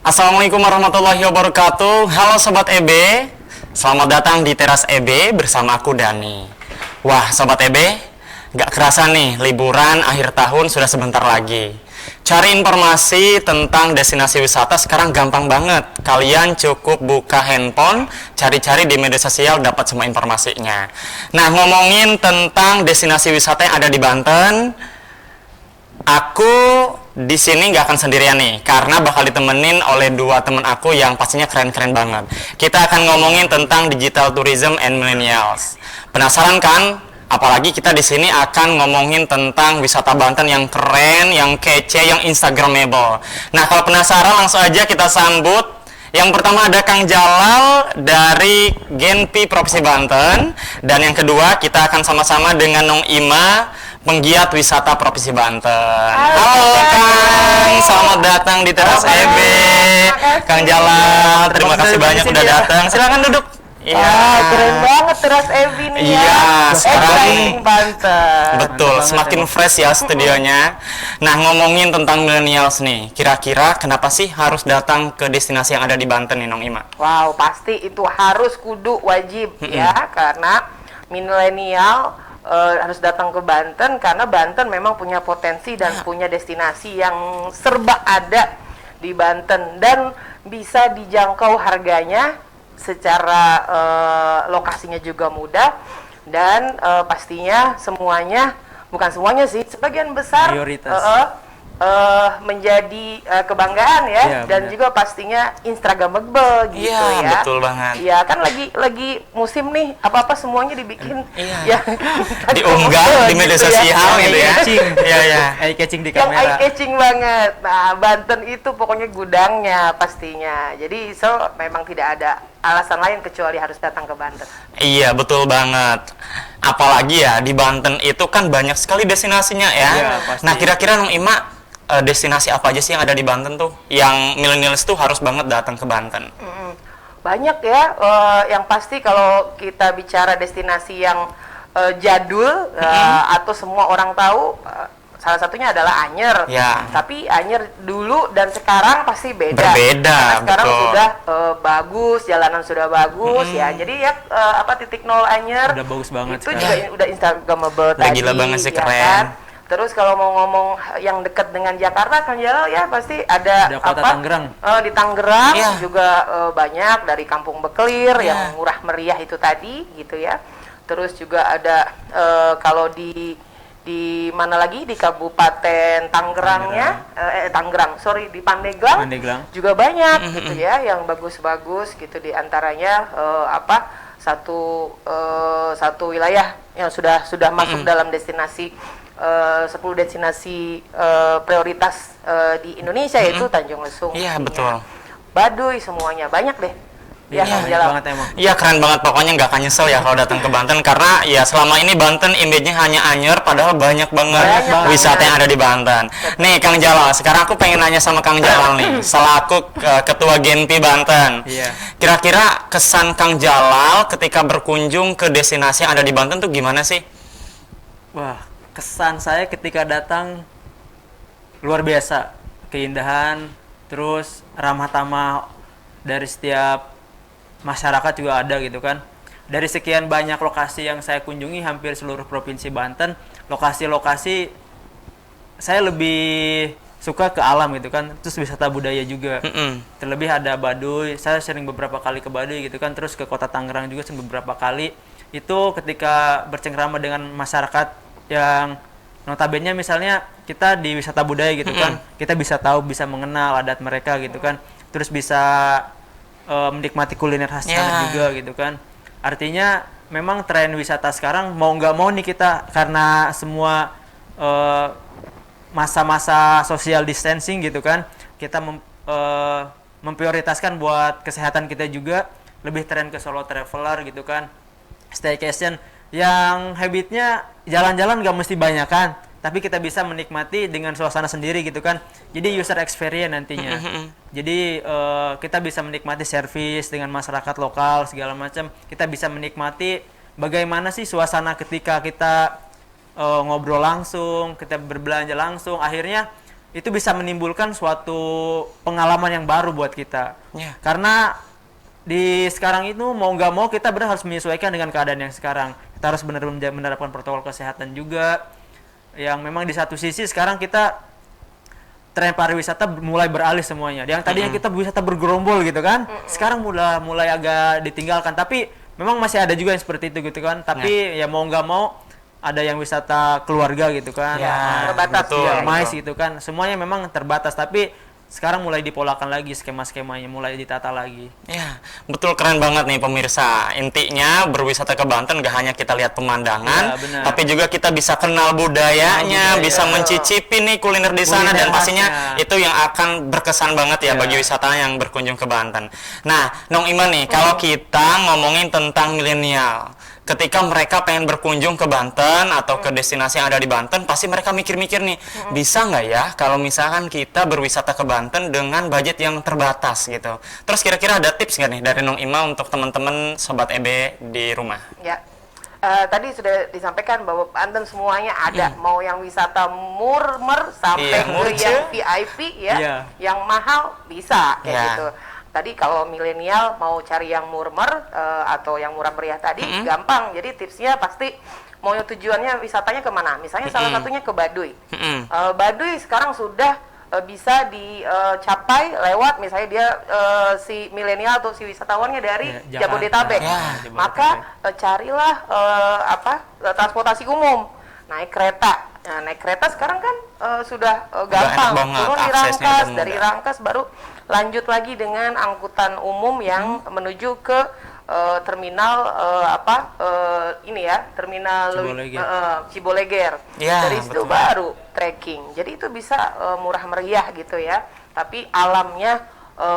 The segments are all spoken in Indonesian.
Assalamualaikum warahmatullahi wabarakatuh. Halo Sobat EB, selamat datang di Teras EB bersama aku Dani. Wah Sobat EB, gak kerasa nih liburan akhir tahun sudah sebentar lagi. Cari informasi tentang destinasi wisata sekarang gampang banget. Kalian cukup buka handphone, cari-cari di media sosial, dapat semua informasinya. Nah, ngomongin tentang destinasi wisata yang ada di Banten, aku di sini nggak akan sendirian nih, karena bakal ditemenin oleh dua teman aku yang pastinya keren-keren banget. Kita akan ngomongin tentang digital tourism and millennials. Penasaran kan? Apalagi kita di sini akan ngomongin tentang wisata Banten yang keren, yang kece, yang instagramable. Nah, kalau penasaran langsung aja kita sambut. Yang pertama ada Kang Jalal dari Genpi Provinsi Banten, dan yang kedua kita akan sama-sama dengan Nong Ima, penggiat wisata Provinsi Banten. Halo Kang, selamat datang di Teras EB. Kang Jalal, terima kasih banyak udah datang. Silakan duduk. Iya, keren banget Teras EB nih Iya, sekarang Banten. betul, semakin fresh ya studionya. Nah, ngomongin tentang millennials nih, kira-kira kenapa sih harus datang ke destinasi yang ada di Banten nih, Nong Ima? Wow, pasti itu harus kudu wajib ya, karena milenial harus datang ke Banten karena Banten memang punya potensi dan punya destinasi yang serba ada di Banten dan bisa dijangkau harganya secara lokasinya juga mudah dan pastinya semuanya, bukan semuanya sih, sebagian besar menjadi kebanggaan ya, dan bener. Juga pastinya instagramable gitu ya. Iya, betul banget. Iya, kan lagi musim nih, apa-apa semuanya dibikin ya diunggah di media sosial gitu ya. Iya, ya. Eye catching di Yang kamera. eye catching banget. Nah, Banten itu pokoknya gudangnya pastinya. Jadi memang tidak ada alasan lain kecuali harus datang ke Banten. Iya, betul banget. Apalagi ya di Banten itu kan banyak sekali destinasinya ya. Iya, pasti. Nah, kira-kira Nong Ima, destinasi apa aja sih yang ada di Banten tuh yang millennials tuh harus banget datang ke Banten? Banyak ya, yang pasti kalau kita bicara destinasi yang jadul atau semua orang tahu, salah satunya adalah Anyer. Ya. Tapi Anyer dulu dan sekarang pasti beda. Berbeda, karena sekarang betul. sudah bagus, jalanan sudah bagus ya. Jadi ya titik nol Anyer Udah bagus banget itu sekarang. juga udah instagramable Udah tadi. gila banget sih, ya keren. kan? Terus kalau mau ngomong yang dekat dengan Jakarta kan ya pasti ada Kota Tangerang. Di Tangerang Ya. juga banyak dari Kampung Bekelir yang murah meriah itu tadi gitu ya. Terus juga ada kalau di mana lagi di Kabupaten Tangerangnya di Pandeglang juga banyak gitu ya yang bagus-bagus gitu, di antaranya satu wilayah yang sudah masuk dalam destinasi 10 destinasi prioritas di Indonesia, yaitu Tanjung Lesung. Iya, betul. Baduy, semuanya banyak deh. Iya, Kang banyak Jalal. banget emang. Iya, keren banget, pokoknya nggak akan nyesel ya kalau datang ke Banten, karena ya selama ini Banten image-nya hanya Anyer, padahal banyak banget wisata yang ada di Banten. Nih Kang Jalal, sekarang aku pengen nanya sama Kang Jalal nih, selaku ketua Genpi Banten. Iya. Kira-kira kesan Kang Jalal ketika berkunjung ke destinasi yang ada di Banten tuh gimana sih? Wah, kesan saya ketika datang luar biasa. Keindahan, terus ramah tamah dari setiap masyarakat juga ada gitu kan. Dari sekian banyak lokasi yang saya kunjungi hampir seluruh provinsi Banten, lokasi-lokasi saya lebih suka ke alam gitu kan. Terus wisata budaya juga. Terlebih ada Baduy, saya sering beberapa kali ke Baduy gitu kan. Terus ke Kota Tangerang juga sering beberapa kali. Itu ketika bercengkrama dengan masyarakat yang notabene misalnya kita di wisata budaya gitu kan, kita bisa tahu, bisa mengenal adat mereka gitu kan, terus bisa menikmati kuliner khas sana juga gitu kan. Artinya memang tren wisata sekarang mau nggak mau nih kita, karena semua masa-masa social distancing gitu kan, kita memprioritaskan buat kesehatan kita juga, lebih tren ke solo traveler gitu kan, staycation yang habitnya jalan-jalan nggak mesti banyak kan, tapi kita bisa menikmati dengan suasana sendiri gitu kan. Jadi user experience nantinya. Jadi kita bisa menikmati service dengan masyarakat lokal segala macam. Kita bisa menikmati bagaimana sih suasana ketika kita ngobrol langsung, kita berbelanja langsung. Akhirnya itu bisa menimbulkan suatu pengalaman yang baru buat kita. Ya. Karena di sekarang itu mau nggak mau kita benar harus menyesuaikan dengan keadaan yang sekarang. Kita harus benar menerapkan protokol kesehatan juga. Yang memang di satu sisi sekarang kita tren pariwisata mulai beralih semuanya. Yang tadinya kita wisata bergerombol gitu kan, sekarang mulai agak ditinggalkan. Tapi memang masih ada juga yang seperti itu gitu kan. Tapi ya mau nggak mau ada yang wisata keluarga gitu kan, Ya, terbatas betul, ya. mais gitu kan, semuanya memang terbatas. Tapi sekarang mulai dipolakan lagi skema-skemanya, mulai ditata lagi. Ya, betul, keren banget nih pemirsa. Intinya berwisata ke Banten gak hanya kita lihat pemandangan, Ya, benar. tapi juga kita bisa kenal budayanya, Kenal budaya. bisa mencicipi nih kuliner di sana, Kuliner dan pastinya khasnya. itu yang akan berkesan banget ya Ya. bagi wisatawan yang berkunjung ke Banten. Nah, Nong Ima nih, kalau kita ngomongin tentang milenial, ketika mereka pengen berkunjung ke Banten atau ke destinasi yang ada di Banten, pasti mereka mikir-mikir nih, bisa nggak ya kalau misalkan kita berwisata ke Banten dengan budget yang terbatas gitu. Terus kira-kira ada tips nggak nih dari Nong Ima untuk teman-teman Sobat EB di rumah? Ya, tadi sudah disampaikan bahwa Banten semuanya ada, mau yang wisata murmer sampai Iya, ke murce. yang VIP ya, Iya. yang mahal bisa kayak Iya. gitu. Tadi kalau milenial mau cari yang murmer atau yang murah meriah tadi gampang. Jadi tipsnya pasti mau tujuannya wisatanya kemana? Misalnya salah satunya ke Baduy. Baduy sekarang sudah bisa dicapai lewat misalnya dia si milenial atau si wisatawannya dari Ya, Jabodetabek. Jakarta. Ya, Maka carilah transportasi umum, naik kereta. Nah, naik kereta sekarang kan sudah gampang, enak banget, turun di aksesnya Rangkas, udah dari mudah. Rangkas baru lanjut lagi dengan angkutan umum yang menuju ke terminal ini ya, terminal Ciboleger. Ciboleger. Ya, Dari situ betul. baru trekking. Jadi itu bisa murah meriah gitu ya. Tapi alamnya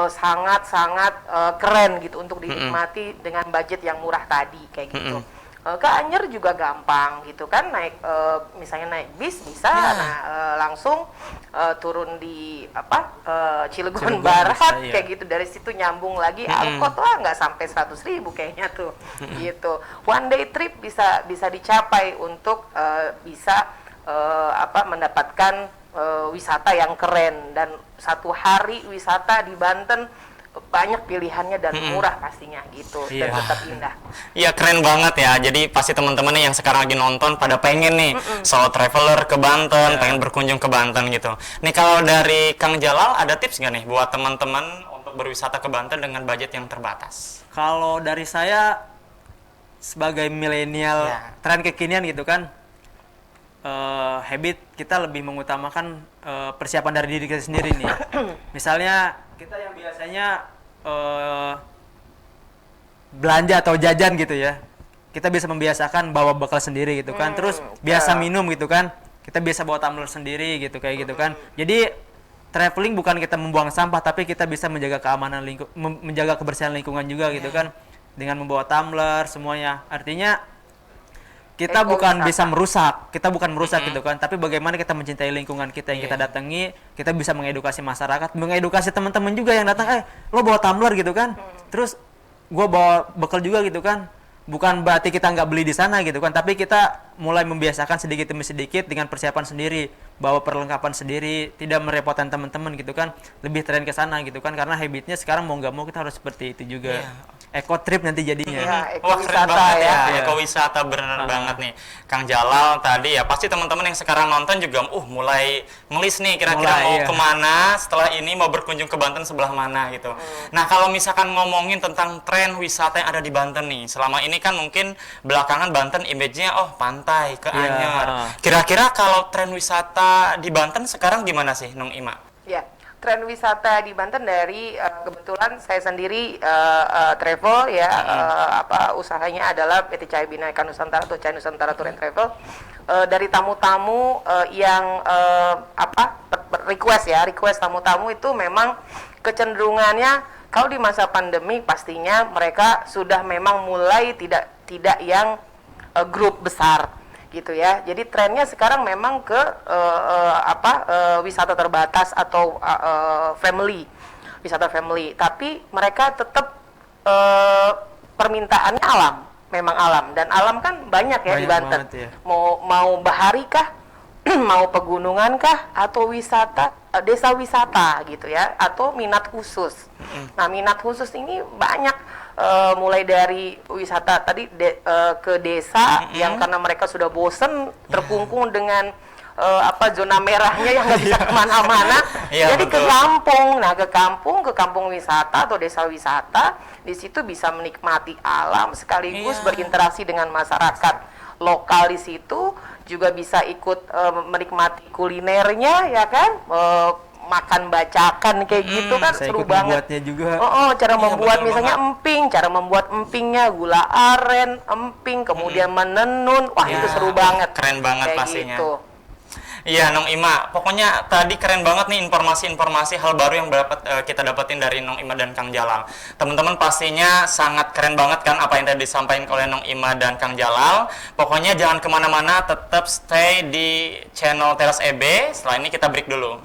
sangat-sangat keren gitu untuk dinikmati dengan budget yang murah tadi kayak gitu. Ke Anyer juga gampang gitu kan, naik misalnya naik bis bisa, langsung turun di Cilegon Cilegon Barat bisa, iya. kayak gitu, dari situ nyambung lagi angkot lah nggak sampai 100.000 kayaknya tuh gitu. One day trip bisa dicapai untuk bisa mendapatkan wisata yang keren, dan satu hari wisata di Banten banyak pilihannya dan murah pastinya gitu, dan Iya. tetap indah. Iya, keren banget ya. Jadi pasti teman-teman nih yang sekarang lagi nonton pada pengen nih solo traveler ke Banten, pengen berkunjung ke Banten gitu. Nih kalau dari Kang Jalal ada tips nggak nih buat teman-teman untuk berwisata ke Banten dengan budget yang terbatas? Kalau dari saya sebagai milenial Ya. tren kekinian gitu kan, habit kita lebih mengutamakan persiapan dari diri kita sendiri nih. Misalnya kita yang biasanya belanja atau jajan gitu ya, kita bisa membiasakan bawa bekal sendiri gitu kan. Terus biasa minum gitu kan, kita bisa bawa tumbler sendiri gitu kayak gitu kan. Jadi traveling bukan kita membuang sampah, tapi kita bisa menjaga keamanan menjaga kebersihan lingkungan juga gitu kan, dengan membawa tumbler semuanya. Artinya kita bukan bisa merusak, gitu kan, tapi bagaimana kita mencintai lingkungan kita yang kita datangi, kita bisa mengedukasi masyarakat, mengedukasi teman-teman juga yang datang, lo bawa tumbler gitu kan, terus gua bawa bekal juga gitu kan. Bukan berarti kita nggak beli di sana gitu kan, tapi kita mulai membiasakan sedikit demi sedikit dengan persiapan sendiri, bawa perlengkapan sendiri, tidak merepotkan teman-teman gitu kan, lebih tren ke sana gitu kan, karena habitnya sekarang mau nggak mau kita harus seperti itu juga. Eco trip nanti jadinya. Ya, Wah, keren ekowisata banget ya, Iya. ekowisata bener banget nih Kang Jalal tadi ya. Pasti teman-teman yang sekarang nonton juga mulai ngelis nih kira-kira Mulai, mau iya. kemana setelah ini, mau berkunjung ke Banten sebelah mana gitu. Nah, kalau misalkan ngomongin tentang tren wisata yang ada di Banten nih, selama ini kan mungkin belakangan Banten image-nya pantai ke Iya. Anyer. Kira-kira kalau tren wisata di Banten sekarang gimana sih, Nong Ima? Ya, tren wisata di Banten dari kebetulan saya sendiri travel ya, usahanya adalah PT Cahaya Bineka Nusantara atau Cahaya Nusantara Tour and Travel. Dari tamu-tamu yang request tamu-tamu itu memang kecenderungannya kalau di masa pandemi pastinya mereka sudah memang mulai tidak yang grup besar gitu ya. Jadi trennya sekarang memang ke wisata terbatas atau wisata family. Tapi mereka tetap permintaannya alam, memang alam, dan alam kan banyak ya di Banyak Banten. banget, ya. Mau bahari kah, mau pegunungan kah atau wisata desa wisata gitu ya, atau minat khusus. Nah, minat khusus ini banyak, mulai dari wisata tadi ke desa yang karena mereka sudah bosen terkungkung dengan zona merahnya yang nggak bisa kemana-mana. Iya, Jadi ke betul. kampung. Nah, ke kampung wisata atau desa wisata, di situ bisa menikmati alam sekaligus Iya. berinteraksi dengan masyarakat lokal di situ, juga bisa ikut menikmati kulinernya ya kan, makan bacakan kayak gitu kan, Bisa seru ikut banget. membuatnya juga. Cara Iya, membuat betul misalnya banget. emping, cara membuat empingnya gula aren, emping, kemudian menenun, wah Ya, itu seru banget. keren banget Kayak pastinya. gitu. Iya, Nong Ima. Pokoknya tadi keren banget nih informasi-informasi hal baru yang kita dapetin dari Nong Ima dan Kang Jalal. Teman-teman pastinya sangat keren banget kan apa yang tadi disampaikan oleh Nong Ima dan Kang Jalal. Pokoknya jangan kemana-mana, tetap stay di channel Teras EB. Setelah ini kita break dulu.